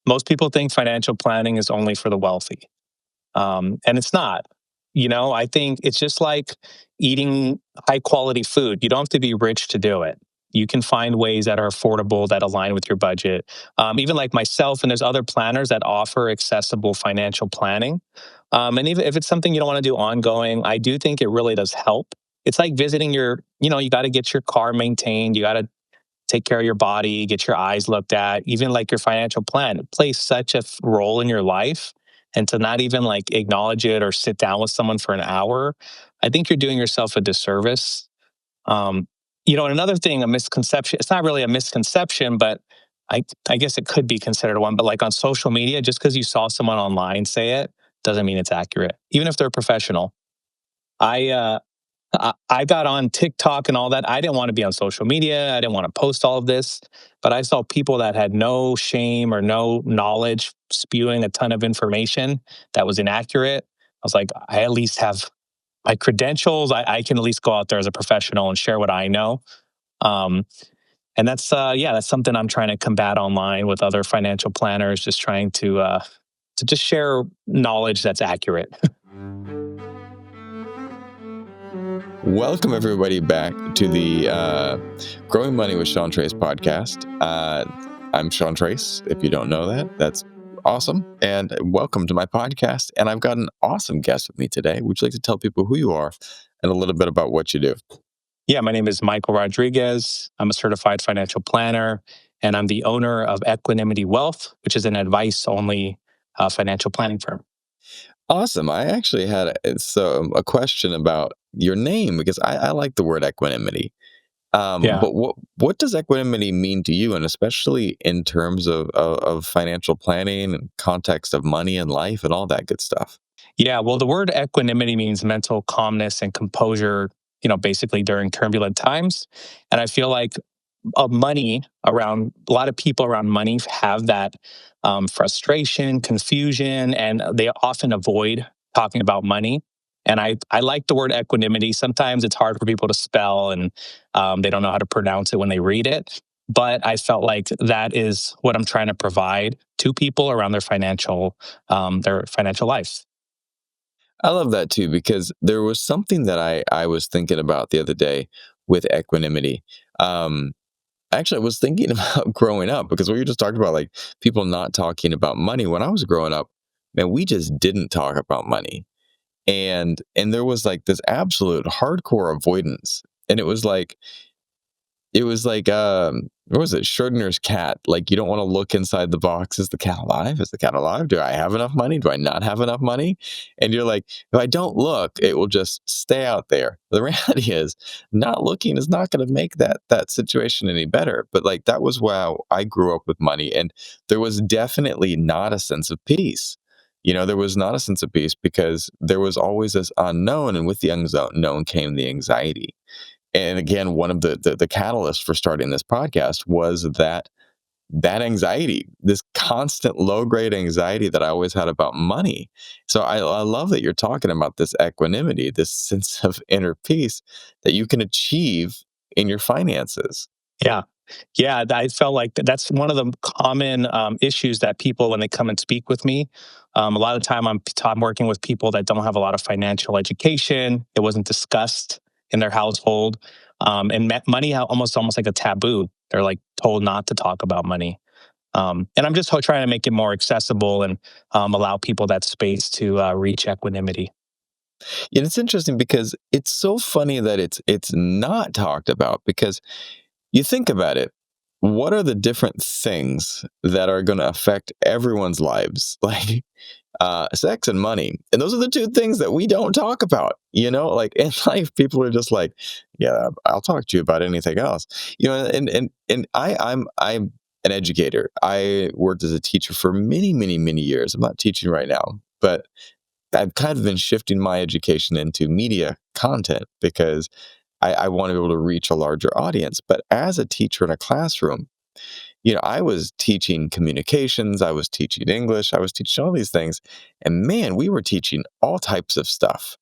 Most people think financial planning is only for the wealthy, and it's not. I think it's just like eating high quality food. You don't have to be rich to do it. You can find ways that are affordable that align with your budget. Even like myself, and there's other planners that offer accessible financial planning. And even if it's something you don't want to do ongoing, I do think it really does help. It's like visiting you got to get your car maintained. You got to take care of your body, get your eyes looked at, even like your financial plan. It plays such a role in your life. And to not even like acknowledge it or sit down with someone for an hour, I think you're doing yourself a disservice. Um, and another thing, a misconception, it's not really a misconception, but I guess it could be considered one. But like on social media, just because you saw someone online say it doesn't mean it's accurate, even if they're professional. I got on TikTok and all that. I didn't want to be on social media. I didn't want to post all of this, but I saw people that had no shame or no knowledge spewing a ton of information that was inaccurate. I was like, I at least have my credentials. I can at least go out there as a professional and share what I know. Um, and that's something I'm trying to combat online with other financial planners, just trying to just share knowledge that's accurate. Welcome, everybody, back to the Growing Money with Sean Trace podcast. I'm Sean Trace. If you don't know that, that's awesome. And welcome to my podcast. And I've got an awesome guest with me today. Would you like to tell people who you are and a little bit about what you do? Yeah, my name is Michael Rodriguez. I'm a certified financial planner, and I'm the owner of Equanimity Wealth, which is an advice only financial planning firm. Awesome. I actually had a question about your name because I like the word equanimity. Yeah. But what does equanimity mean to you, and especially in terms of financial planning and context of money and life and all that good stuff? Yeah. Well, the word equanimity means mental calmness and composure, basically during turbulent times. And I feel like money around a lot of people around money have that frustration, confusion, and they often avoid talking about money. And I like the word equanimity. Sometimes it's hard for people to spell, and they don't know how to pronounce it when they read it. But I felt like that is what I'm trying to provide to people around their financial lives. I love that too, because there was something that I was thinking about the other day with equanimity. Um, Actually, I was thinking about growing up because we just talked about like people not talking about money. When I was growing up, man, we just didn't talk about money. And there was like this absolute hardcore avoidance. And it was like what was it? Schrodinger's cat. Like, you don't want to look inside the box. Is the cat alive? Is the cat alive? Do I have enough money? Do I not have enough money? And you're like, if I don't look, it will just stay out there. The reality is, not looking is not going to make that situation any better. But like, that was how I grew up with money, and there was definitely not a sense of peace. There was not a sense of peace because there was always this unknown, and with the unknown came the anxiety. And again, one of the catalysts for starting this podcast was that anxiety, this constant low grade anxiety that I always had about money. So I love that you're talking about this equanimity, this sense of inner peace that you can achieve in your finances. Yeah. Yeah, I felt like that's one of the common issues that people, when they come and speak with me, a lot of the time I'm working with people that don't have a lot of financial education. It wasn't discussed in their household, and money almost like a taboo. They're like told not to talk about money, and I'm just trying to make it more accessible and allow people that space to reach equanimity. And it's interesting because it's so funny that it's not talked about because you think about it. What are the different things that are going to affect everyone's lives? Like sex and money. And those are the two things that we don't talk about. Like in life, people are just like, yeah, I'll talk to you about anything else. And I'm an educator. I worked as a teacher for many, many, many years. I'm not teaching right now, but I've kind of been shifting my education into media content because I want to be able to reach a larger audience. But as a teacher in a classroom, I was teaching communications, I was teaching English, I was teaching all these things. And man, we were teaching all types of stuff.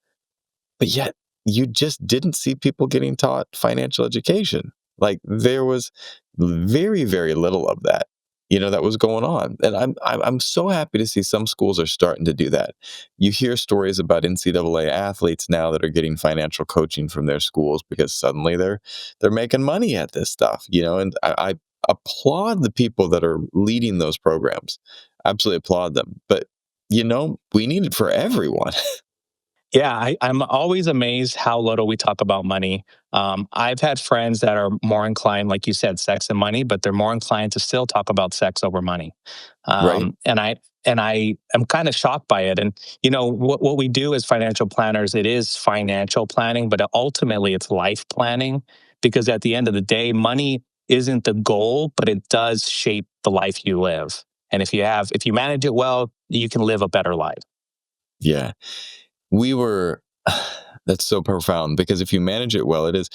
But yet, you just didn't see people getting taught financial education. Like, there was very, very little of that. that was going on. And I'm so happy to see some schools are starting to do that. You hear stories about NCAA athletes now that are getting financial coaching from their schools because suddenly they're making money at this stuff, and I applaud the people that are leading those programs. Absolutely applaud them. But we need it for everyone. Yeah, I'm always amazed how little we talk about money. I've had friends that are more inclined, like you said, sex and money, but they're more inclined to still talk about sex over money. Right? And I am kind of shocked by it. And what we do as financial planners, it is financial planning, but ultimately it's life planning because at the end of the day, money isn't the goal, but it does shape the life you live. And if you manage it well, you can live a better life. Yeah. We were That's so profound because if you manage it well, it is.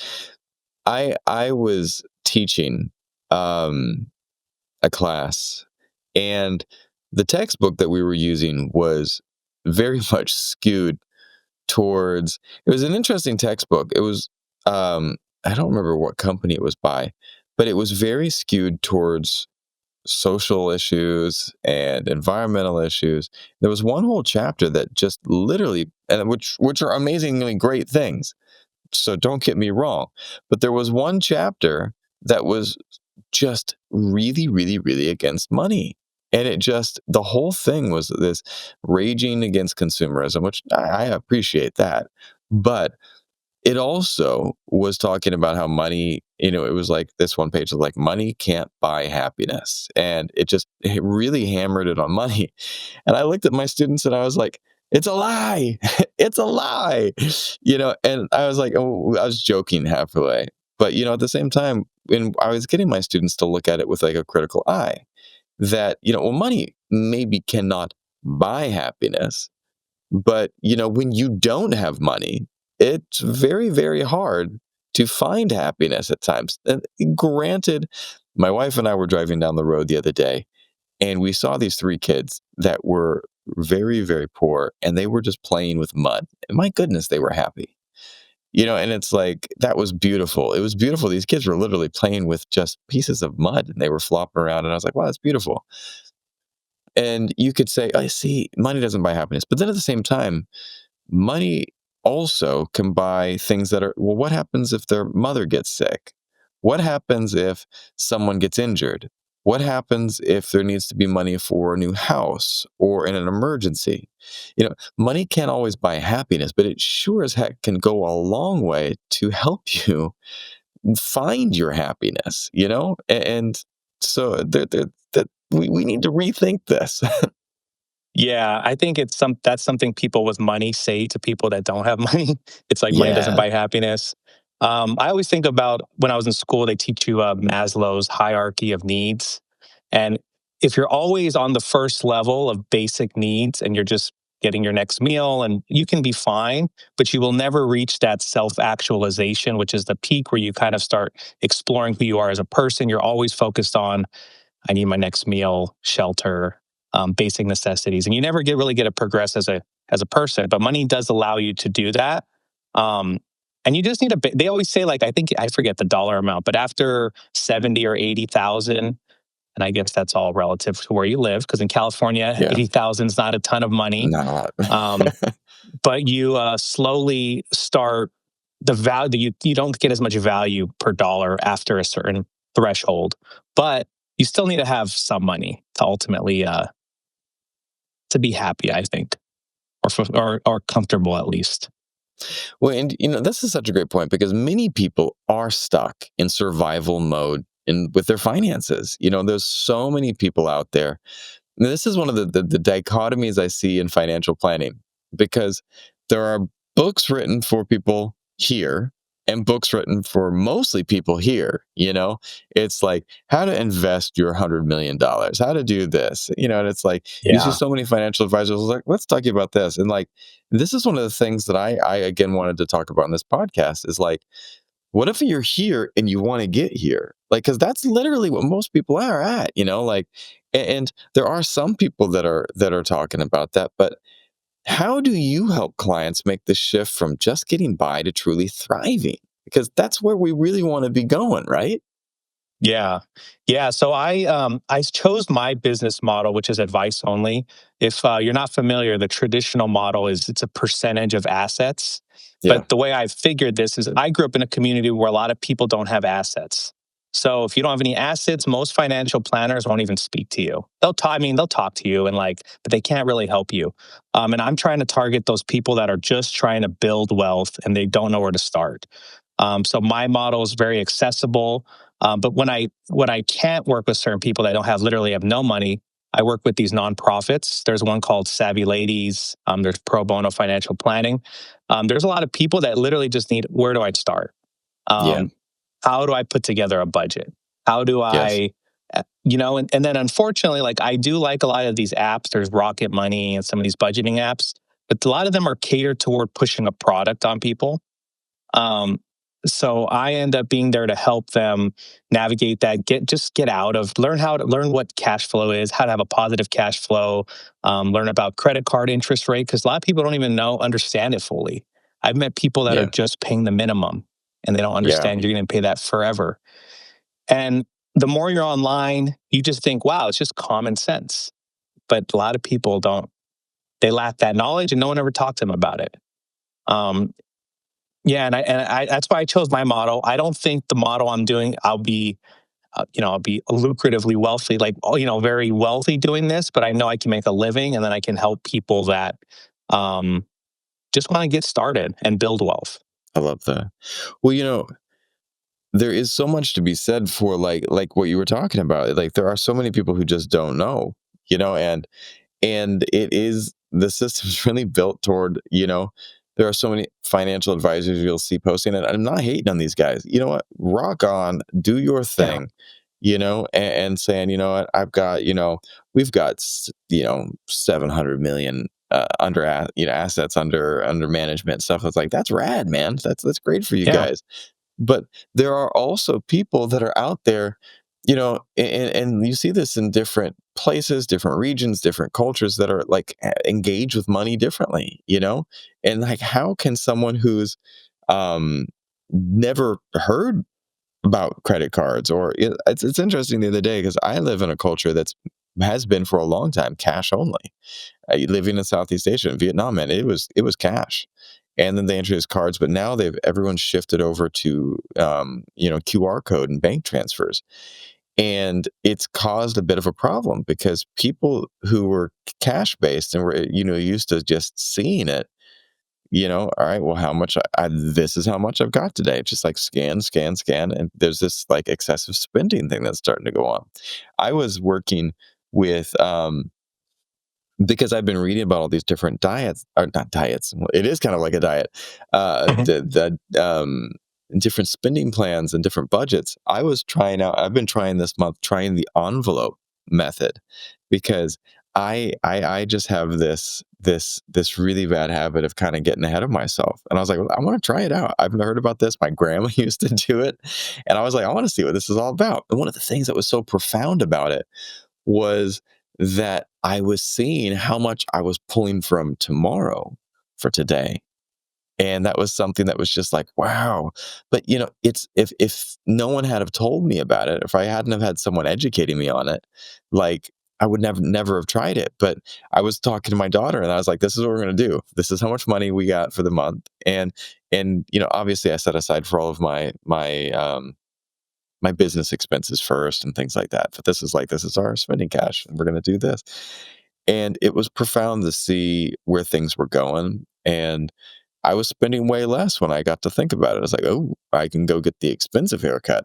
I was teaching um a class, and the textbook that we were using was very much skewed towards. It was an interesting textbook. It was I don't remember what company it was by, but it was very skewed towards social issues and environmental issues. There was one whole chapter that just literally, and which are amazingly great things. So don't get me wrong, but there was one chapter that was just really, really, really against money. And the whole thing was this raging against consumerism, which I appreciate that. But it also was talking about how money, it was like this one page was like, money can't buy happiness. And it really hammered it on money. And I looked at my students and I was like, it's a lie. It's a lie. And I was like, oh, I was joking halfway. But, at the same time, when I was getting my students to look at it with like a critical eye, that, well, money maybe cannot buy happiness, but, when you don't have money, it's very, very hard to find happiness at times. And granted, my wife and I were driving down the road the other day, and we saw these three kids that were very, very poor, and they were just playing with mud. And my goodness, they were happy. And it's like, that was beautiful. It was beautiful. These kids were literally playing with just pieces of mud, and they were flopping around. And I was like, wow, that's beautiful. And you could say, I see, money doesn't buy happiness. But then at the same time, money also can buy things that are, well, what happens if their mother gets sick? What happens if someone gets injured? What happens if there needs to be money for a new house or in an emergency? Money can't always buy happiness, but it sure as heck can go a long way to help you find your happiness, And so that we need to rethink this. Yeah, I think that's something people with money say to people that don't have money. It's like money doesn't Yeah. buy happiness. I always think about when I was in school, they teach you Maslow's hierarchy of needs. And if you're always on the first level of basic needs and you're just getting your next meal and you can be fine, but you will never reach that self actualization, which is the peak where you kind of start exploring who you are as a person. You're always focused on I need my next meal, shelter, basic necessities, and you never really get to progress as a person. But money does allow you to do that. Um, and you just need They always say like I think I forget the dollar amount, but after 70 or 80,000, and I guess that's all relative to where you live, because in California, Yeah. 80,000 is not a ton of money. Not a lot. Um, but you slowly start the value you don't get as much value per dollar after a certain threshold, but you still need to have some money to ultimately to be happy, I think, or comfortable at least. Well, and this is such a great point because many people are stuck in survival mode with their finances. There's so many people out there. And this is one of the dichotomies I see in financial planning because there are books written for people here and books written for mostly people here. It's like how to invest your $100 million, how to do this, and it's like you see Yeah. so many financial advisors like, let's talk about this. And like, this is one of the things that I again wanted to talk about in this podcast is like, what if you're here and you want to get here? Like, because that's literally what most people are at, like, and there are some people that are talking about that, but how do you help clients make the shift from just getting by to truly thriving? Because that's where we really want to be going, right? Yeah. Yeah, so I chose my business model, which is advice only. If, you're not familiar, the traditional model is it's a percentage of assets, Yeah. but the way I figured this is I grew up in a community where a lot of people don't have assets. So if you don't have any assets, most financial planners won't even speak to you. I mean, they'll talk to you and like, but they can't really help you. And I'm trying to target those people that are just trying to build wealth and they don't know where to start. So my model is very accessible. But when I can't work with certain people that don't have literally have no money, I work with these nonprofits. There's one called Savvy Ladies. There's Pro Bono Financial Planning. There's a lot of people that literally just need where do I start? Yeah. Um, how do I put together a budget? How do Yes. I, and then unfortunately, like I do like a lot of these apps. There's Rocket Money and some of these budgeting apps, but a lot of them are catered toward pushing a product on people. Um, so I end up being there to help them navigate that, get out of learn what cash flow is, how to have a positive cash flow, learn about credit card interest rate because a lot of people don't even understand it fully. I've met people that are Yeah. just paying the minimum and they don't Yeah. understand you're going to pay that forever. And the more you're online, you just think, wow, it's just common sense. But a lot of people don't. They lack that knowledge, and no one ever talked to them about it. Um, yeah, and I that's why I chose my model. I don't think the model I'm doing, I'll be lucratively wealthy, like very wealthy doing this. But I know I can make a living, and then I can help people that um, just want to get started and build wealth. I love that. Well, there is so much to be said for like what you were talking about. Like there are so many people who just don't know, and it is the system's really built toward, there are so many financial advisors you'll see posting it. I'm not hating on these guys. You know what? Rock on, do your Yeah, thing, and saying, you know what, we've got 700 million assets under management, stuff that's like that's rad, man. That's great for you yeah, guys. But there are also people that are out there, and you see this in different places, different regions, different cultures that are like engaged with money differently, and like how can someone who's um never heard about credit cards, or it's interesting the other day because I live in a culture that's has been for a long time cash only. Living in Southeast Asia, in Vietnam, man, it was cash, and then they introduced cards, but now everyone's shifted over to QR code and bank transfers, and it's caused a bit of a problem because people who were cash based and were used to just seeing it, all right, well, how much this is how much I've got today. It's just like scan, scan, scan, and there's this like excessive spending thing that's starting to go on. I was working with because I've been reading about all these different diets, or not diets. Well, it is kind of like a diet. mhm, The different spending plans and different budgets. I was trying out. I've been trying this month, trying the envelope method, because I just have this really bad habit of kind of getting ahead of myself. And I was like, well, I want to try it out. I've heard about this. My grandma used to do it, and I was like, I want to see what this is all about. And one of the things that was so profound about it was that I was seeing how much I was pulling from tomorrow for today. And that was something that was just like, wow. But it's if no one had have told me about it, if I hadn't have had someone educating me on it, like I would never have tried it. But I was talking to my daughter and I was like, this is what we're gonna do. This is how much money we got for the month. And obviously I set aside for all of my business expenses first and things like that. But this is our spending cash and we're going to do this. And it was profound to see where things were going. And I was spending way less when I got to think about it. I was like, oh, I can go get the expensive haircut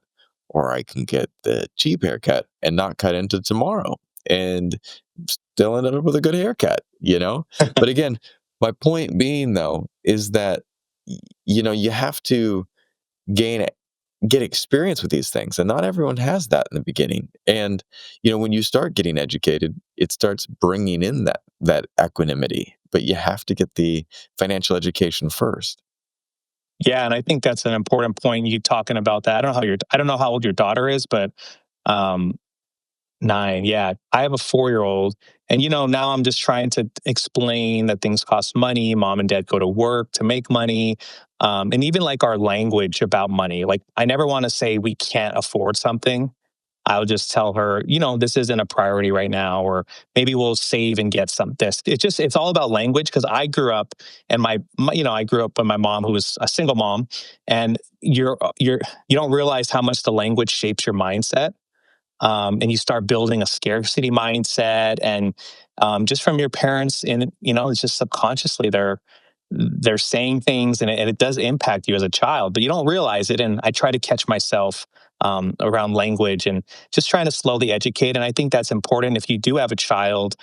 or I can get the cheap haircut and not cut into tomorrow and still ended up with a good haircut. But again, my point being though, is that, you have to gain get experience with these things, and not everyone has that in the beginning. And when you start getting educated, it starts bringing in that equanimity, but you have to get the financial education first. yeah, and I think that's an important point. You talking about that. I don't know how old your daughter is, but um, 9, yeah. I have a 4-year-old, and, now I'm just trying to explain that things cost money, mom and dad go to work to make money, and even, like, our language about money, like, I never wanna say we can't afford something. I'll just tell her, this isn't a priority right now, or maybe we'll save and get some this. It's all about language because I grew up and I grew up with my mom who was a single mom, and you don't realize how much the language shapes your mindset, and you start building a scarcity mindset, and just from your parents, and it's just subconsciously they're saying things, and it does impact you as a child, but you don't realize it. And I try to catch myself around language and just trying to slowly educate. And I think that's important. If you do have a child,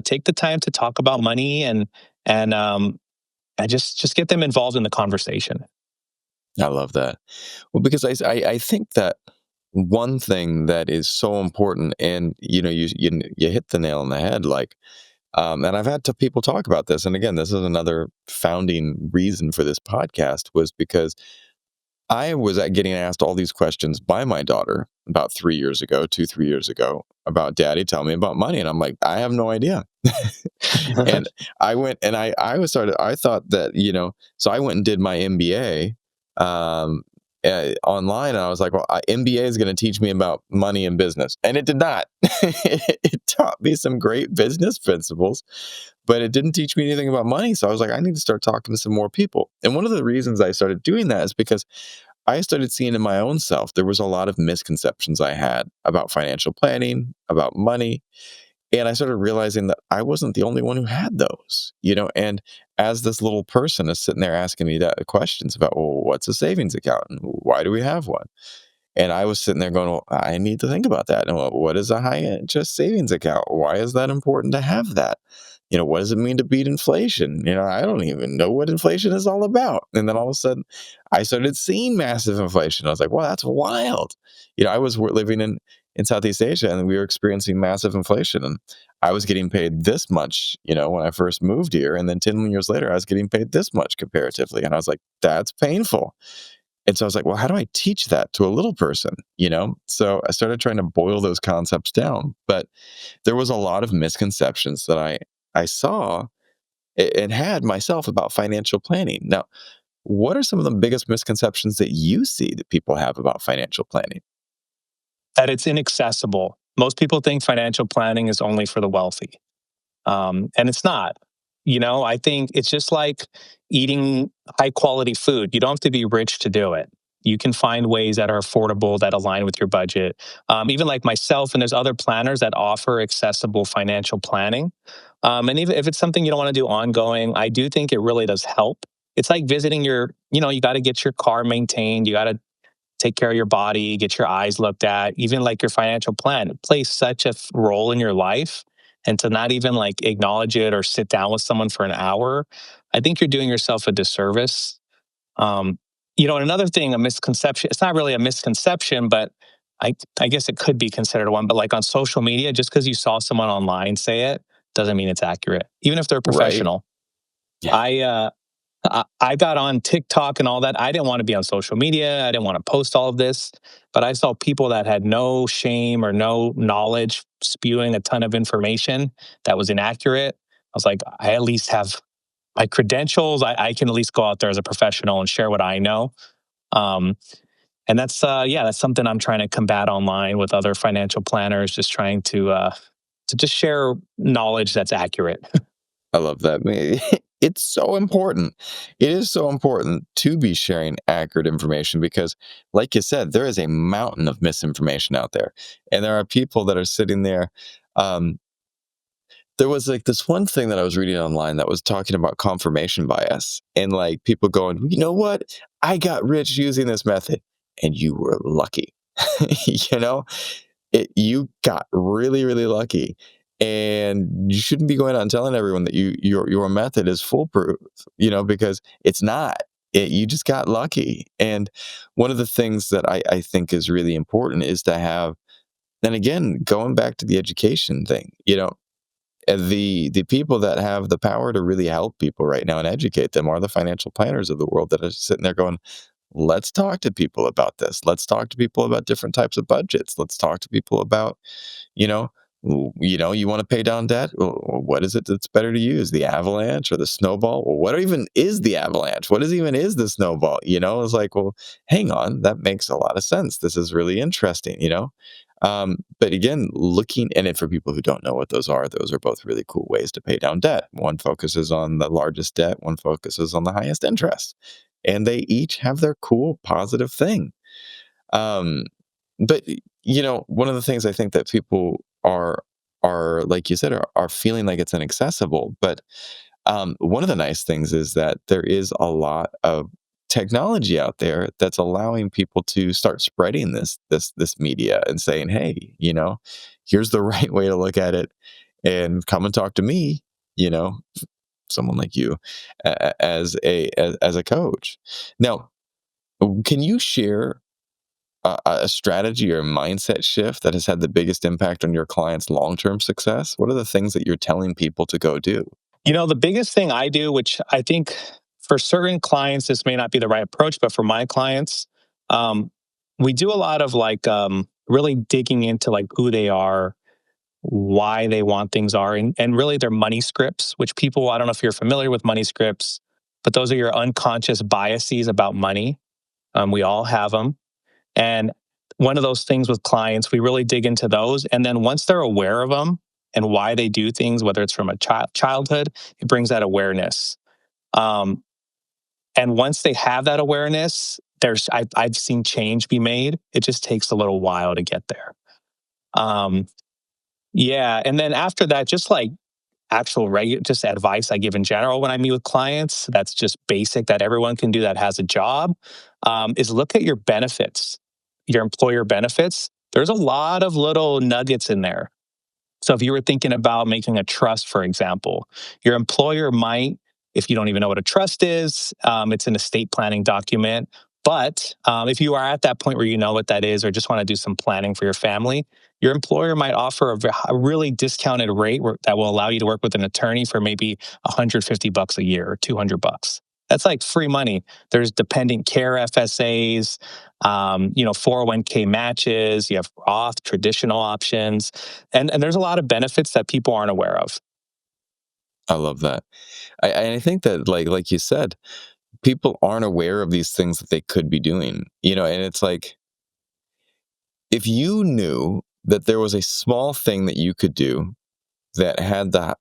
take the time to talk about money, and just get them involved in the conversation. I love that. Well, because I think that one thing that is so important, and you hit the nail on the head, like, and I've had to people talk about this, and again, this is another founding reason for this podcast was because I was getting asked all these questions by my daughter about 3 years ago, 3 years ago, about daddy, tell me about money. And I'm like, I have no idea. And I went and I thought that, so I went and did my MBA online. And I was like, well, MBA is going to teach me about money and business. And it did not. It taught me some great business principles, but it didn't teach me anything about money. So I was like, I need to start talking to some more people. And one of the reasons I started doing that is because I started seeing in my own self, there was a lot of misconceptions I had about financial planning, about money. And I started realizing that I wasn't the only one who had those. And as this little person is sitting there asking me that questions about, well, what's a savings account? And why do we have one? And I was sitting there going, well, I need to think about that. And what is a high interest savings account? Why is that important to have that? What does it mean to beat inflation? I don't even know what inflation is all about. And then all of a sudden, I started seeing massive inflation. I was like, well, that's wild. I was living in Southeast Asia, and we were experiencing massive inflation. And I was getting paid this much, when I first moved here. And then 10 years later, I was getting paid this much comparatively. And I was like, that's painful. And so I was like, well, how do I teach that to a little person? So I started trying to boil those concepts down. But there was a lot of misconceptions that I saw and had myself about financial planning. Now, what are some of the biggest misconceptions that you see that people have about financial planning? That it's inaccessible. Most people think financial planning is only for the wealthy. And it's not. I think it's just like eating high quality food. You don't have to be rich to do it. You can find ways that are affordable that align with your budget. Even like myself, and there's other planners that offer accessible financial planning. And even if it's something you don't want to do ongoing, I do think it really does help. It's like visiting you got to get your car maintained. You got to take care of your body, get your eyes looked at, even like your financial plan. It plays such a role in your life. And to not even like acknowledge it or sit down with someone for an hour, I think you're doing yourself a disservice. Um, and another thing, a misconception, it's not really a misconception, but I guess it could be considered one. But like on social media, just because you saw someone online say it doesn't mean it's accurate, even if they're Right. professional. Yeah. I got on TikTok and all that. I didn't want to be on social media. I didn't want to post all of this, but I saw people that had no shame or no knowledge spewing a ton of information that was inaccurate. I was like, I at least have my credentials. I can at least go out there as a professional and share what I know. Um, and that's something I'm trying to combat online with other financial planners, just trying to just share knowledge that's accurate. I love that. It's so important. It is so important to be sharing accurate information because, like you said, there is a mountain of misinformation out there. And there are people that are sitting there. Um, there was like this one thing that I was reading online that was talking about confirmation bias and like people going, you know what? I got rich using this method and you were lucky. you know, you got really, really lucky. And you shouldn't be going out and telling everyone that your method is foolproof, because it's not. You just got lucky. And one of the things that I think is really important is to have, and again, going back to the education thing, the people that have the power to really help people right now and educate them are the financial planners of the world that are sitting there going, let's talk to people about this. Let's talk to people about different types of budgets. Let's talk to people about, you know, you want to pay down debt. Well, what is it that's better to use, the avalanche or the snowball? Well, what even is the avalanche? What even is the snowball? It's like, well, hang on, that makes a lot of sense. This is really interesting. But again, looking and it for people who don't know what those are both really cool ways to pay down debt. One focuses on the largest debt, one focuses on the highest interest. And they each have their cool positive thing. Um, but one of the things I think that people are like you said are feeling like it's inaccessible. But one of the nice things is that there is a lot of technology out there that's allowing people to start spreading this media and saying, "Hey, here's the right way to look at it, and come and talk to me." You know, someone like you as a coach. Now, can you share a strategy or mindset shift that has had the biggest impact on your clients' long term success? What are the things that you're telling people to go do? The biggest thing I do, which I think for certain clients, this may not be the right approach, but for my clients, um, we do a lot of really digging into like who they are, why they want things are, and really their money scripts, which people, I don't know if you're familiar with money scripts, but those are your unconscious biases about money. We all have them. And one of those things with clients, we really dig into those. And then once they're aware of them and why they do things, whether it's from a childhood, it brings that awareness. Um, and once they have that awareness, I've seen change be made. It just takes a little while to get there. Um, yeah. And then after that, just like actual regular just advice I give in general when I meet with clients that's just basic that everyone can do that has a job, is look at your benefits, your employer benefits. There's a lot of little nuggets in there. So if you were thinking about making a trust, for example, your employer might, if you don't even know what a trust is, it's an estate planning document. But if you are at that point where you know what that is, or just want to do some planning for your family, your employer might offer a really discounted rate that will allow you to work with an attorney for maybe $150 a year or $200. That's like free money. There's dependent care FSAs, 401k matches. You have Roth traditional options, and there's a lot of benefits that people aren't aware of. I love that. I think that like you said, people aren't aware of these things that they could be doing. And it's like if you knew that there was a small thing that you could do that had the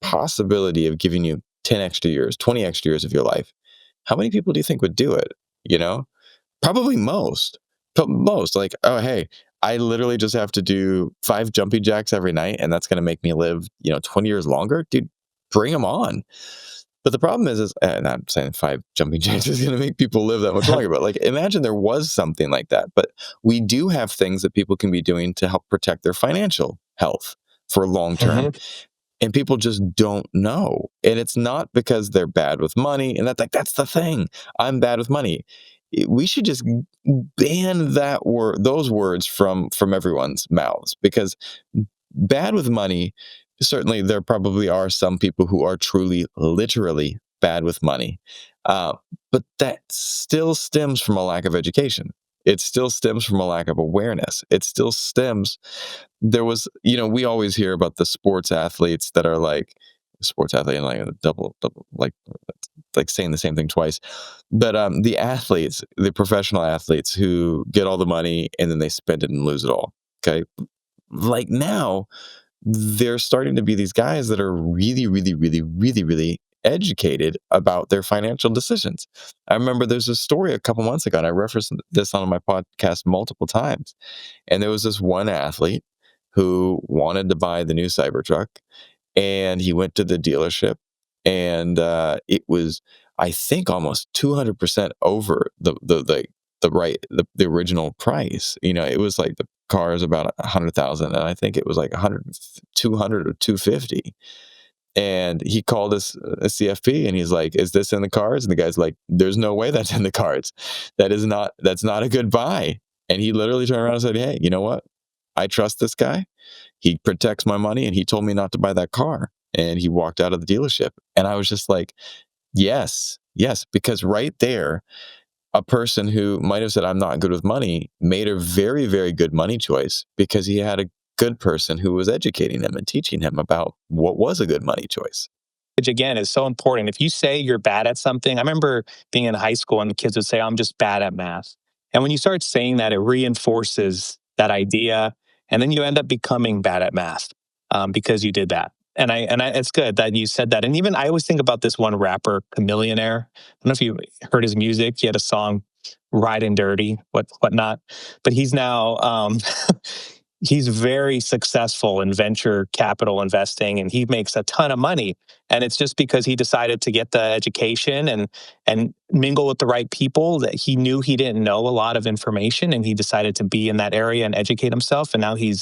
possibility of giving you 10 extra years, 20 extra years of your life, how many people do you think would do it? You know? Probably most. Most like, oh hey, I literally just have to do 5 jumping jacks every night, and that's going to make me live 20 years longer, dude. Bring them on. But the problem is, and I'm saying 5 jumping jacks is going to make people live that much longer. But like, imagine there was something like that. But we do have things that people can be doing to help protect their financial health for long term, Mhm. and people just don't know. And it's not because they're bad with money, and that's the thing. I'm bad with money. We should just ban those words from everyone's mouths, because bad with money, certainly there probably are some people who are truly literally bad with money, uh, but that still stems from a lack of education. It still stems from a lack of awareness. It still stems there was we always hear about the sports athletes that are like sports athlete and like a double like saying the same thing twice. But the professional athletes who get all the money and then they spend it and lose it all. Okay. Like now, there's starting to be these guys that are really, really, really, really, really educated about their financial decisions. I remember there's a story a couple months ago, and I referenced this on my podcast multiple times. And there was this one athlete who wanted to buy the new Cybertruck, and he went to the dealership, and it was, I think, almost 200% over the original price. It was like the car is about 100,000, and I think it was like 100, 200 or 250. And he called us a CFP, and he's like, "Is this in the cards?" And the guy's like, "There's no way that's in the cards. That's not a good buy." And he literally turned around and said, "Hey, you know what? I trust this guy. He protects my money, and he told me not to buy that car." And he walked out of the dealership. And I was just like, yes, yes, because right there, a person who might have said, "I'm not good with money," made a very, very good money choice because he had a good person who was educating him and teaching him about what was a good money choice. Which again is so important. If you say you're bad at something, I remember being in high school and the kids would say, "I'm just bad at math." And when you start saying that, it reinforces that idea. and then you end up becoming bad at math because you did that. And it's good that you said that. And even I always think about this one rapper, Chameleonaire. I don't know if you heard his music. He had a song, "Riding Dirty," whatnot. But he's now he's very successful in venture capital investing, and he makes a ton of money. And it's just because he decided to get the education and mingle with the right people, that he knew he didn't know a lot of information, and he decided to be in that area and educate himself. And now I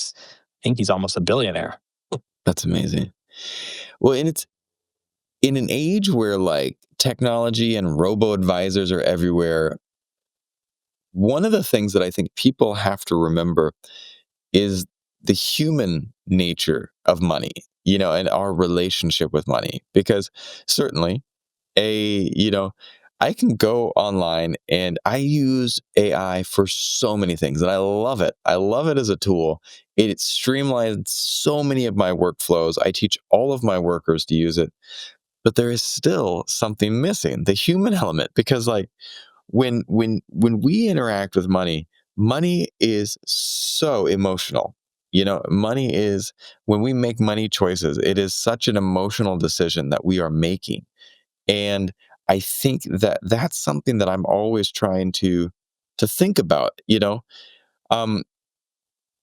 think he's almost a billionaire. That's amazing. Well, and it's in an age where like technology and robo advisors are everywhere. One of the things that I think people have to remember is the human nature of money, and our relationship with money. Because certainly, a you know I can go online and I use AI for so many things, and I love it as a tool. It streamlines so many of my workflows. I teach all of my workers to use it, but there is still something missing, the human element. Because like when we interact with money, money is so emotional. Money is, when we make money choices, it is such an emotional decision that we are making. And I think that that's something that I'm always trying to think about. Um,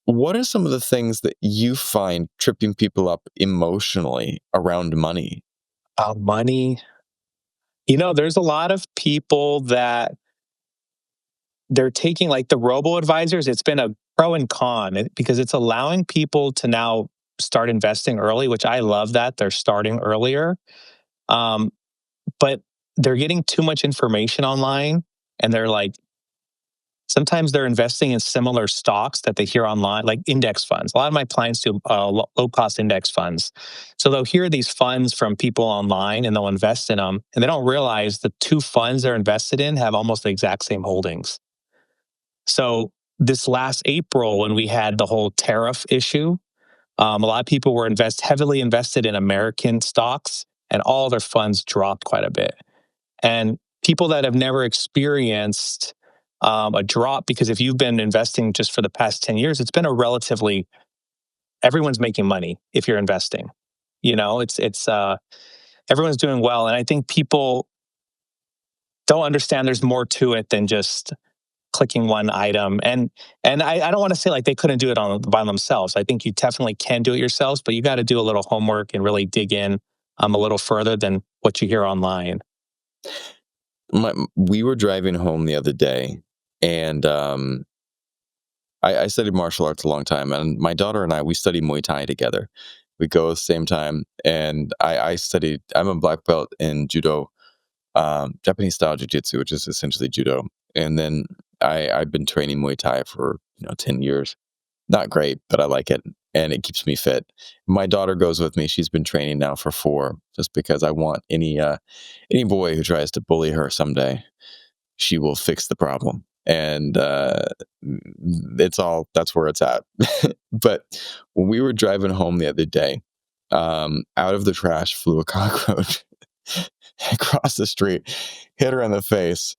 what are some of the things that you find tripping people up emotionally around money? Money. There's a lot of people that they're taking like the robo advisors. It's been a pro and con because it's allowing people to now start investing early, which I love that they're starting earlier. Um, but they're getting too much information online, and they're like, sometimes they're investing in similar stocks that they hear online, like index funds. A lot of my clients do low cost index funds. So they'll hear these funds from people online and they'll invest in them. And they don't realize the two funds they're invested in have almost the exact same holdings. So this last April, when we had the whole tariff issue, a lot of people were heavily invested in American stocks, and all their funds dropped quite a bit. And people that have never experienced a drop, because if you've been investing just for the past 10 years, it's been a relatively, everyone's making money if you're investing. It's everyone's doing well. And I think people don't understand there's more to it than just clicking one item. And I don't want to say like they couldn't do it by themselves. I think you definitely can do it yourselves, but you got to do a little homework and really dig in a little further than what you hear online. We were driving home the other day, and I studied martial arts a long time, and my daughter and I, we study Muay Thai together. We go at the same time, and I'm a black belt in judo, Japanese style jiu-jitsu, which is essentially judo. And then I've been training Muay Thai for 10 years. Not great, but I like it, and it keeps me fit. My daughter goes with me. She's been training now for 4, just because I want any boy who tries to bully her someday, she will fix the problem. And that's where it's at. But when we were driving home the other day, out of the trash flew a cockroach across the street, hit her in the face,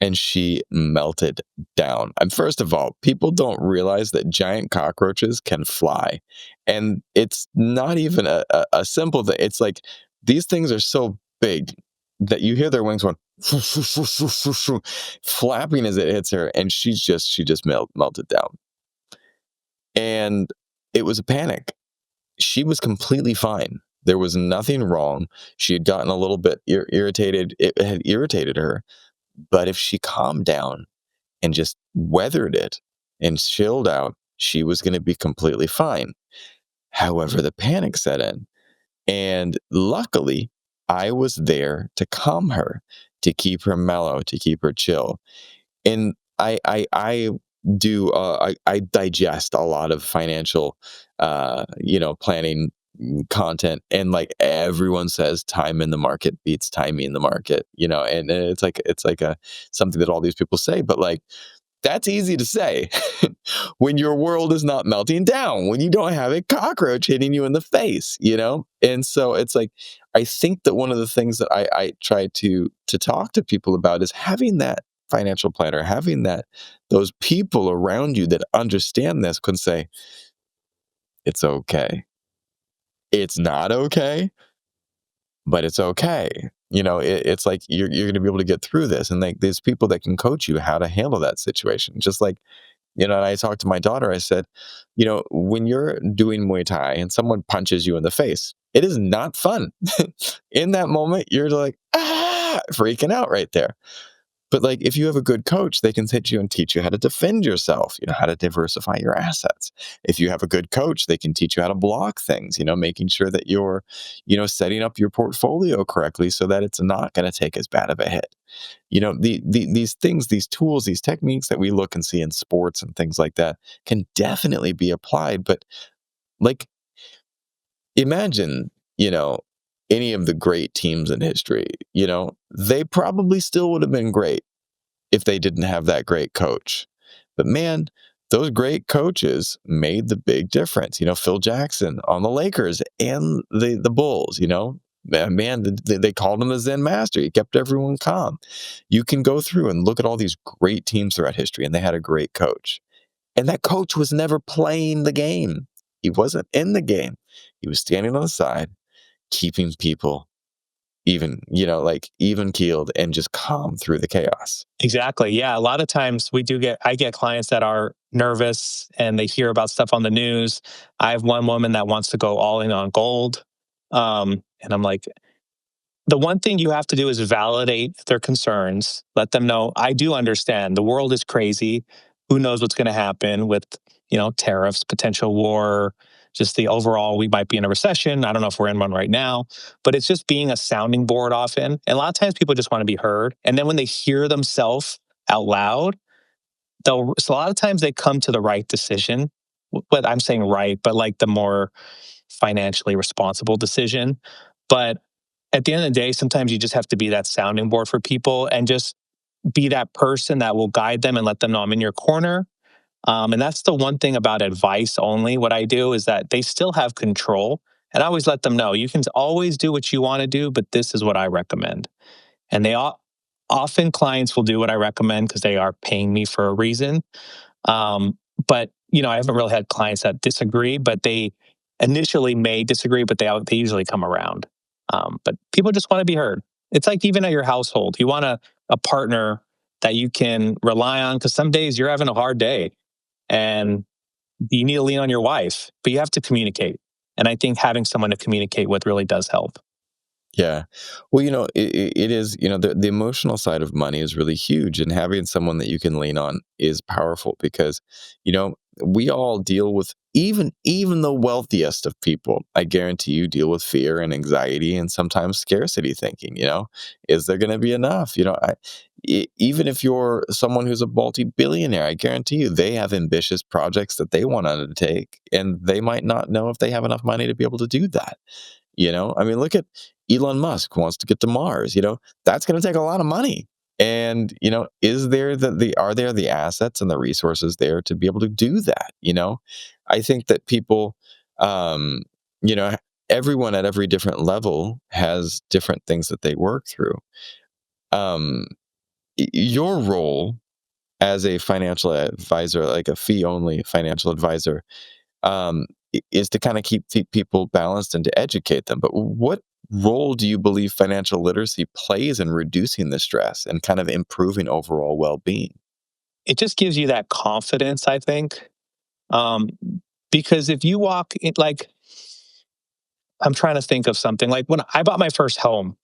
and she melted down. And first of all, people don't realize that giant cockroaches can fly. And it's not even a simple thing. It's like these things are so big that you hear their wings going flapping as it hits her, and she just melted down. And it was a panic. She was completely fine. There was nothing wrong. She had gotten a little bit irritated. It had irritated her. But if she calmed down and just weathered it and chilled out, she was going to be completely fine. However, the panic set in. And luckily, I was there to calm her, to keep her mellow, to keep her chill. And I do I digest a lot of financial planning content, and like everyone says, time in the market beats timing in the market, and it's like a something that all these people say, but like that's easy to say when your world is not melting down, when you don't have a cockroach hitting you in the face. And so it's like, I think that one of the things that I try to talk to people about is having financial planner, having those people around you that understand this can say, it's okay. It's not okay, but it's okay. It's like you're going to be able to get through this. And like there's people that can coach you how to handle that situation. Just like, and I talked to my daughter, I said, when you're doing Muay Thai and someone punches you in the face, it is not fun. In that moment, you're like, freaking out right there. But like if you have a good coach, they can sit you and teach you how to defend yourself, how to diversify your assets. If you have a good coach, they can teach you how to block things, making sure that you're, setting up your portfolio correctly so that it's not going to take as bad of a hit. These things, these tools, these techniques that we look and see in sports and things like that can definitely be applied. But like, imagine, any of the great teams in history, they probably still would have been great if they didn't have that great coach. But man, those great coaches made the big difference. Phil Jackson on the Lakers and the Bulls, man, they called him the Zen master. He kept everyone calm. You can go through and look at all these great teams throughout history, and they had a great coach. And that coach was never playing the game. He wasn't in the game. He was standing on the side, keeping people even keeled and just calm through the chaos. Exactly. Yeah. A lot of times I get clients that are nervous and they hear about stuff on the news. I have one woman that wants to go all in on gold. And I'm like, the one thing you have to do is validate their concerns, let them know, I do understand the world is crazy. Who knows what's going to happen with, tariffs, potential war, just the overall, we might be in a recession. I don't know if we're in one right now, but it's just being a sounding board often. And a lot of times people just want to be heard. And then when they hear themselves out loud, so a lot of times they come to the right decision. But I'm saying right, but like the more financially responsible decision. But at the end of the day, sometimes you just have to be that sounding board for people and just be that person that will guide them and let them know I'm in your corner. And that's the one thing about advice only. What I do is that they still have control. And I always let them know you can always do what you want to do, but this is what I recommend. And often clients will do what I recommend because they are paying me for a reason. But I haven't really had clients that disagree, but they initially may disagree, but they usually come around. But people just want to be heard. It's like even at your household, you want a partner that you can rely on because some days you're having a hard day and you need to lean on your wife, but you have to communicate. And I think having someone to communicate with really does help. Yeah. Well, it is, the emotional side of money is really huge. And having someone that you can lean on is powerful because, we all deal with even the wealthiest of people, I guarantee you deal with fear and anxiety and sometimes scarcity thinking, is there going to be enough? Even if you're someone who's a multi-billionaire, I guarantee you they have ambitious projects that they want to undertake and they might not know if they have enough money to be able to do that. I mean, look at Elon Musk wants to get to Mars, that's going to take a lot of money. And, is there are there the assets and the resources there to be able to do that? I think that people, um, you know, everyone at every different level has different things that they work through. Um, your role as a financial advisor, like a fee only financial advisor, is to kind of keep people balanced and to educate them. But what role do you believe financial literacy plays in reducing the stress and kind of improving overall well-being? It just gives you that confidence, I think. Um, because if you walk in, like, I'm trying to think of something like when I bought my first home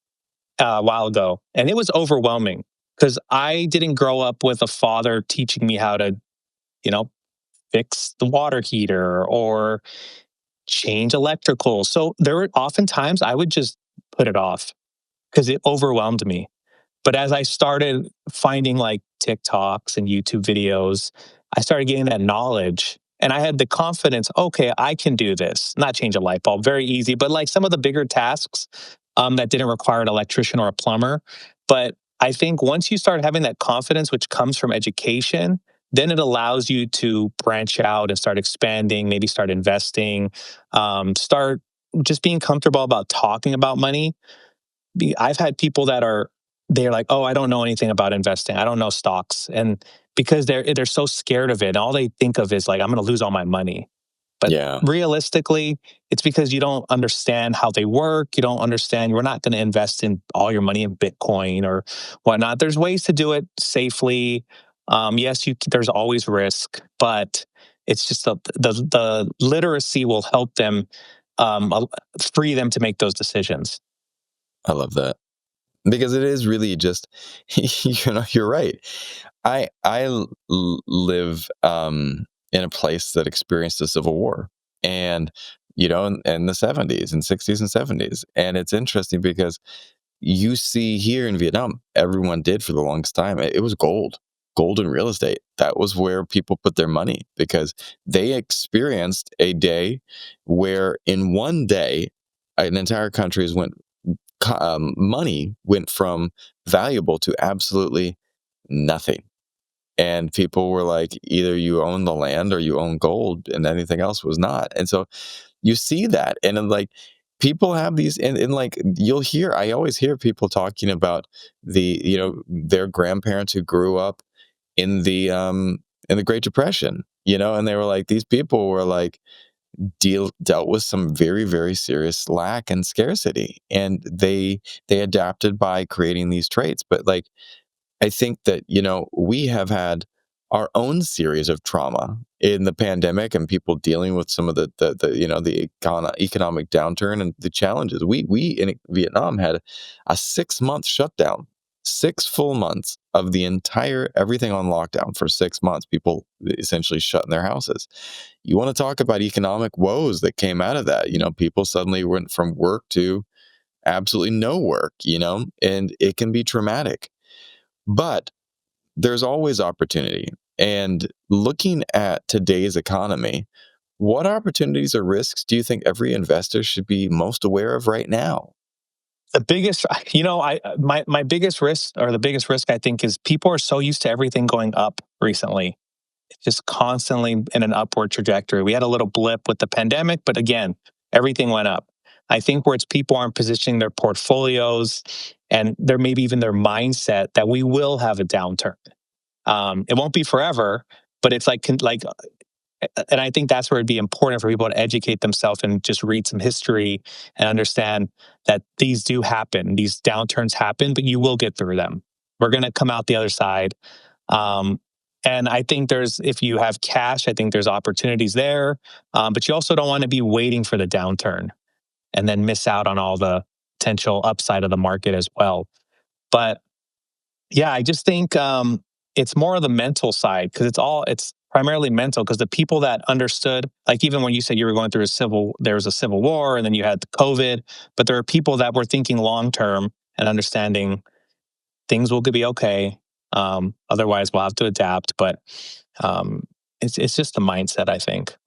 a while ago, and it was overwhelming because I didn't grow up with a father teaching me how to, you know, fix the water heater or change electrical. So there were oftentimes I would just put it off because it overwhelmed me. But as I started finding like TikToks and YouTube videos, I started getting that knowledge and I had the confidence, okay, I can do this. Not change a light bulb, very easy, but like some of the bigger tasks that didn't require an electrician or a plumber. But I think once you start having that confidence, which comes from education, then it allows you to branch out and start expanding, maybe start investing, start just being comfortable about talking about money. I've had people that are they're like, "Oh, I don't know anything about investing. I don't know stocks." And because they're so scared of it, all they think of is like, "I'm going to lose all my money." But Yeah, realistically, it's because you don't understand how they work. You don't understand. You're not going to invest in all your money in Bitcoin or whatnot. There's ways to do it safely. Yes, there's always risk, but it's just the literacy will help them, free them to make those decisions. I love that. Because it is really just you're right. Live in a place that experienced the Civil War, and in the 70s and 60s and 70s, and it's interesting because you see here in Vietnam, everyone did for the longest time. It was gold and real estate. That was where people put their money because they experienced a day where in one day an entire country's went money went from valuable to absolutely nothing. And people were like, either you own the land or you own gold, and anything else was not. And so you see that. And then, like, people have these, and like, I always hear people talking about their grandparents who grew up in the Great Depression, and they were like, these people were like, dealt with some very, very serious lack and scarcity, and they adapted by creating these traits. But like, I think that, we have had our own series of trauma in the pandemic and people dealing with some of the economic downturn and the challenges. We in Vietnam had a 6-month shutdown, 6 full months of the entire everything on lockdown for 6 months. People essentially shut in their houses. You want to talk about economic woes that came out of that? People suddenly went from work to absolutely no work, and it can be traumatic. But there's always opportunity. And looking at today's economy, what opportunities or risks do you think every investor should be most aware of right now? The biggest, my biggest risk, or the biggest risk I think, is people are so used to everything going up recently. It's just constantly in an upward trajectory. We had a little blip with the pandemic, but again, everything went up. I think where it's people aren't positioning their portfolios and their maybe even their mindset that we will have a downturn. It won't be forever, but it's like, and I think that's where it'd be important for people to educate themselves and just read some history and understand that these do happen. These downturns happen, but you will get through them. We're going to come out the other side. Um, and I think if you have cash, I think there's opportunities there. But you also don't want to be waiting for the downturn and then miss out on all the potential upside of the market as well. But yeah, I just think, it's more of the mental side because it's primarily mental. Because the people that understood, like even when you said you were going through there was a civil war and then you had COVID, but there are people that were thinking long term and understanding things will be okay. Otherwise, we'll have to adapt. But um, it's just the mindset, I think.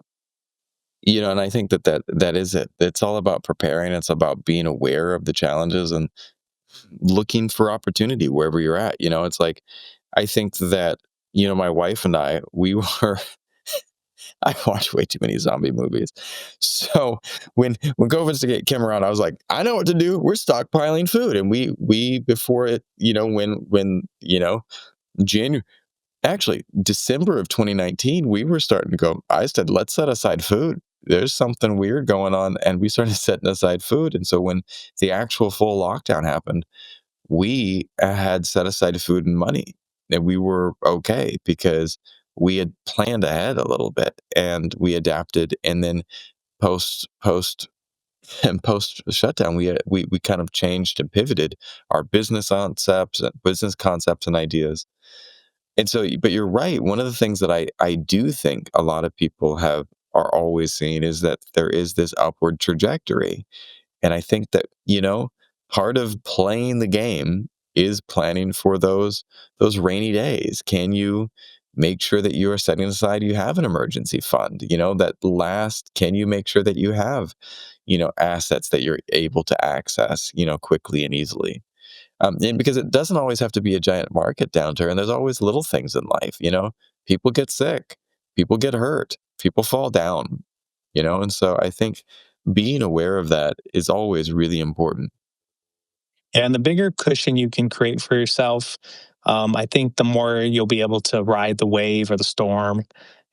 And I think that is it. It's all about preparing. It's about being aware of the challenges and looking for opportunity wherever you're at. It's like, I think that, my wife and we were I watch way too many zombie movies. So when COVID came around, I was like, I know what to do. We're stockpiling food, and we before it, when January, actually December of 2019, we were starting to go. I said, let's set aside food. There's something weird going on, and we started setting aside food. And so when the actual full lockdown happened, we had set aside food and money, and we were okay because we had planned ahead a little bit and we adapted. And then post and post shutdown, we kind of changed and pivoted our business concepts and ideas. And so, but you're right. One of the things that I do think a lot of people are always seeing is that there is this upward trajectory. And I think that, part of playing the game is planning for those rainy days. Can you make sure that you are setting aside, you have an emergency fund, can you make sure that you have, assets that you're able to access, quickly and easily? And because it doesn't always have to be a giant market downturn. There's always little things in life, people get sick, people get hurt, people fall down, and so I think being aware of that is always really important. And the bigger cushion you can create for yourself, I think the more you'll be able to ride the wave or the storm.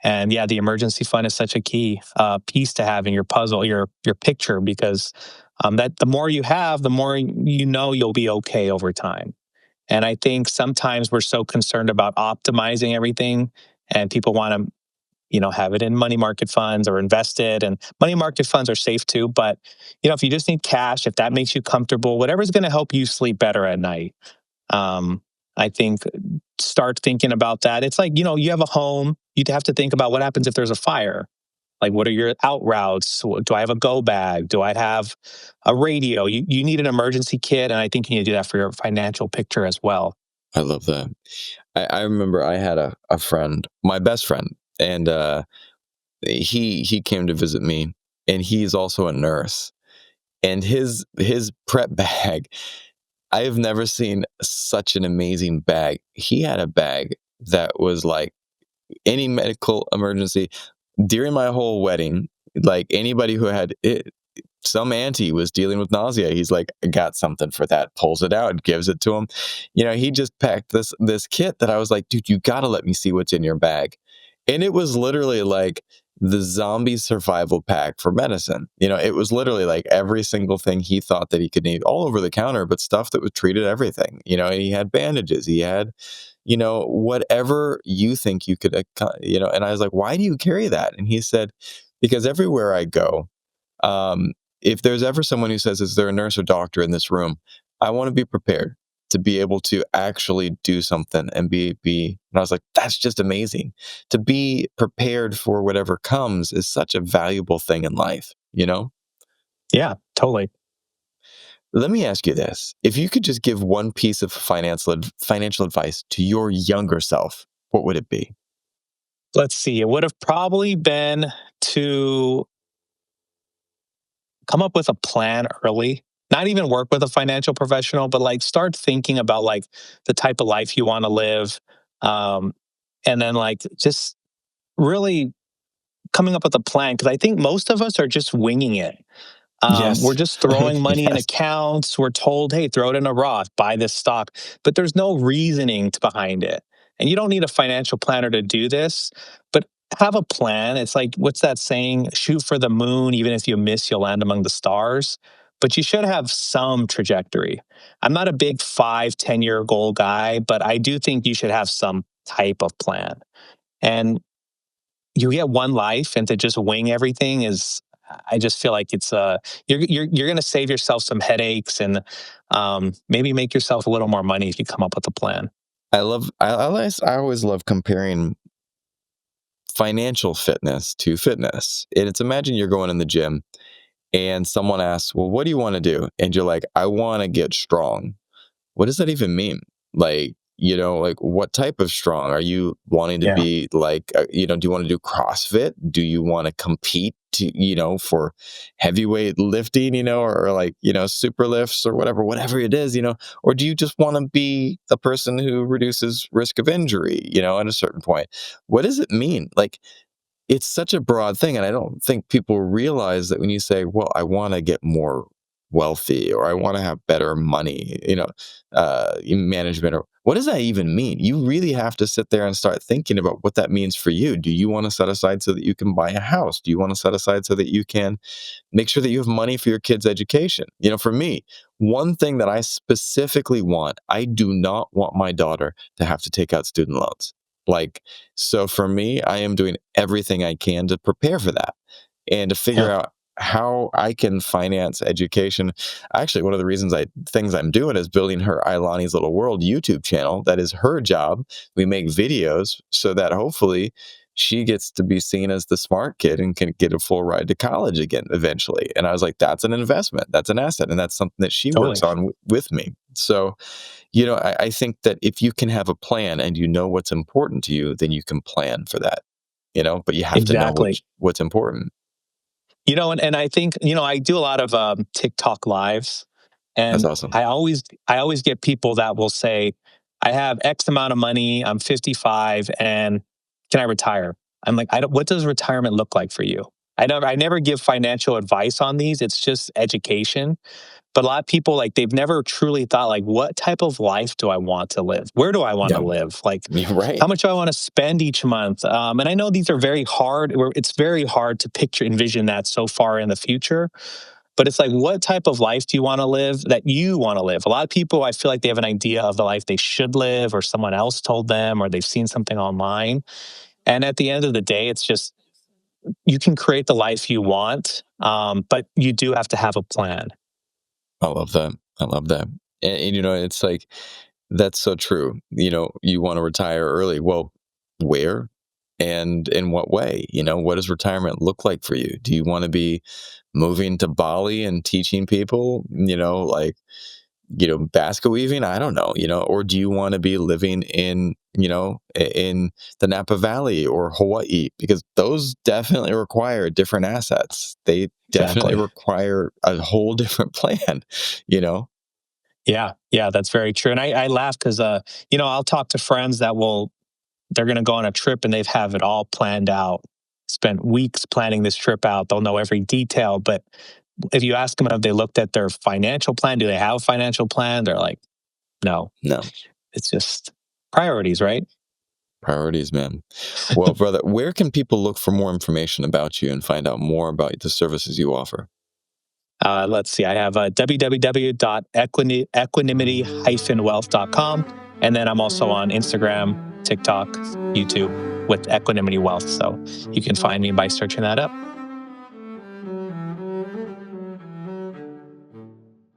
And yeah, the emergency fund is such a key piece to have in your puzzle, your picture, because that the more you have, the more you know you'll be okay over time. And I think sometimes we're so concerned about optimizing everything, and people want to, have it in money market funds or invested. And money market funds are safe too. But, if you just need cash, if that makes you comfortable, whatever's going to help you sleep better at night, um, I think start thinking about that. It's like, you have a home, you'd have to think about what happens if there's a fire. Like, what are your out routes? Do I have a go bag? Do I have a radio? You need an emergency kit. And I think you need to do that for your financial picture as well. I love that. I remember I had a friend, my best friend, and he came to visit me, and he's also a nurse. And his prep bag, I have never seen such an amazing bag. He had a bag that was like any medical emergency during my whole wedding. Like anybody who had it, some auntie was dealing with nausea. He's like, I got something for that. Pulls it out, gives it to him. He just packed this kit that I was like, dude, you gotta let me see what's in your bag. And it was literally like the zombie survival pack for medicine. It was literally like every single thing he thought that he could need all over the counter, but stuff that would treated everything. He had bandages, he had, whatever you think you could, and I was like, why do you carry that? And he said, because everywhere I go, um, if there's ever someone who says, is there a nurse or doctor in this room? I want to be prepared to be able to actually do something and and I was like, that's just amazing. To be prepared for whatever comes is such a valuable thing in life. Yeah, totally. Let me ask you this. If you could just give one piece of financial advice to your younger self, what would it be? Let's see. It would have probably been to come up with a plan early, not even work with a financial professional, but like start thinking about like the type of life you want to live. Um, and then like just really coming up with a plan. Cause I think most of us are just winging it. We're Yes. just throwing money in Yes. accounts. We're told, hey, throw it in a Roth, buy this stock, but there's no reasoning behind it. And you don't need a financial planner to do this, but have a plan. It's like, what's that saying? Shoot for the moon. Even if you miss, you'll land among the stars. But you should have some trajectory. I'm not a big 5, 10 year goal guy, but I do think you should have some type of plan. And you get one life, and to just wing everything is, I just feel like it's you're going to save yourself some headaches, and maybe make yourself a little more money if you come up with a plan. I always love comparing financial fitness to fitness. And it's, imagine you're going in the gym and someone asks, well, what do you want to do? And you're like, I want to get strong. What does that even mean? Like, like what type of strong? Are you wanting to Yeah, be like, do you want to do CrossFit? Do you want to compete for heavyweight lifting, or like, super lifts or whatever it is, or do you just want to be a person who reduces risk of injury, at a certain point? What does it mean? Like, it's such a broad thing, and I don't think people realize that when you say, "Well, I wanna get more wealthy," or "I wanna have better money," in management, or what does that even mean? You really have to sit there and start thinking about what that means for you. Do you wanna set aside so that you can buy a house? Do you wanna set aside so that you can make sure that you have money for your kids' education? For me, one thing that I specifically want, I do not want my daughter to have to take out student loans. Like, so for me, I am doing everything I can to prepare for that and to figure yeah, out how I can finance education. Actually, one of the things I'm doing is building her Ilani's Little World YouTube channel. That is her job. We make videos so that hopefully she gets to be seen as the smart kid and can get a full ride to college again eventually. And I was like, that's an investment, that's an asset, and that's something that she works totally. on with me. So I think that if you can have a plan and you know what's important to you, then you can plan for that, but you have to know Exactly. what's important. And I think, I do a lot of TikTok lives, That's and awesome. I always get people that will say, I have X amount of money, I'm 55, and can I retire? I'm like, I don't, what does retirement look like for you? I never give financial advice on these. It's just education. But a lot of people, like, they've never truly thought, like, what type of life do I want to live? Where do I want to Yeah, live? Like, you're how right. much do I want to spend each month? And I know these are very hard. It's very hard to picture, envision that so far in the future. But it's like, what type of life do you want to live that you want to live? A lot of people, I feel like they have an idea of the life they should live, or someone else told them, or they've seen something online. And at the end of the day, it's just, you can create the life you want, but you do have to have a plan. I love that. I love that. And, it's like, that's so true. You want to retire early. Well, where and in what way? What does retirement look like for you? Do you want to be moving to Bali and teaching people, like, basket weaving? I don't know, or do you want to be living in, in the Napa Valley or Hawaii? Because those definitely require different assets. They definitely Exactly. require a whole different plan, you know? Yeah, yeah, that's very true. And I laugh because, I'll talk to friends that they're going to go on a trip and they've have it all planned out, spent weeks planning this trip out. They'll know every detail. But if you ask them, have they looked at their financial plan? Do they have a financial plan? They're like, no, No. it's just priorities, right? Priorities, man. Well, brother, where can people look for more information about you and find out more about the services you offer? Let's see, I have www.equanimity-wealth.com. And then I'm also on Instagram, TikTok, YouTube with Equanimity Wealth. So you can find me by searching that up.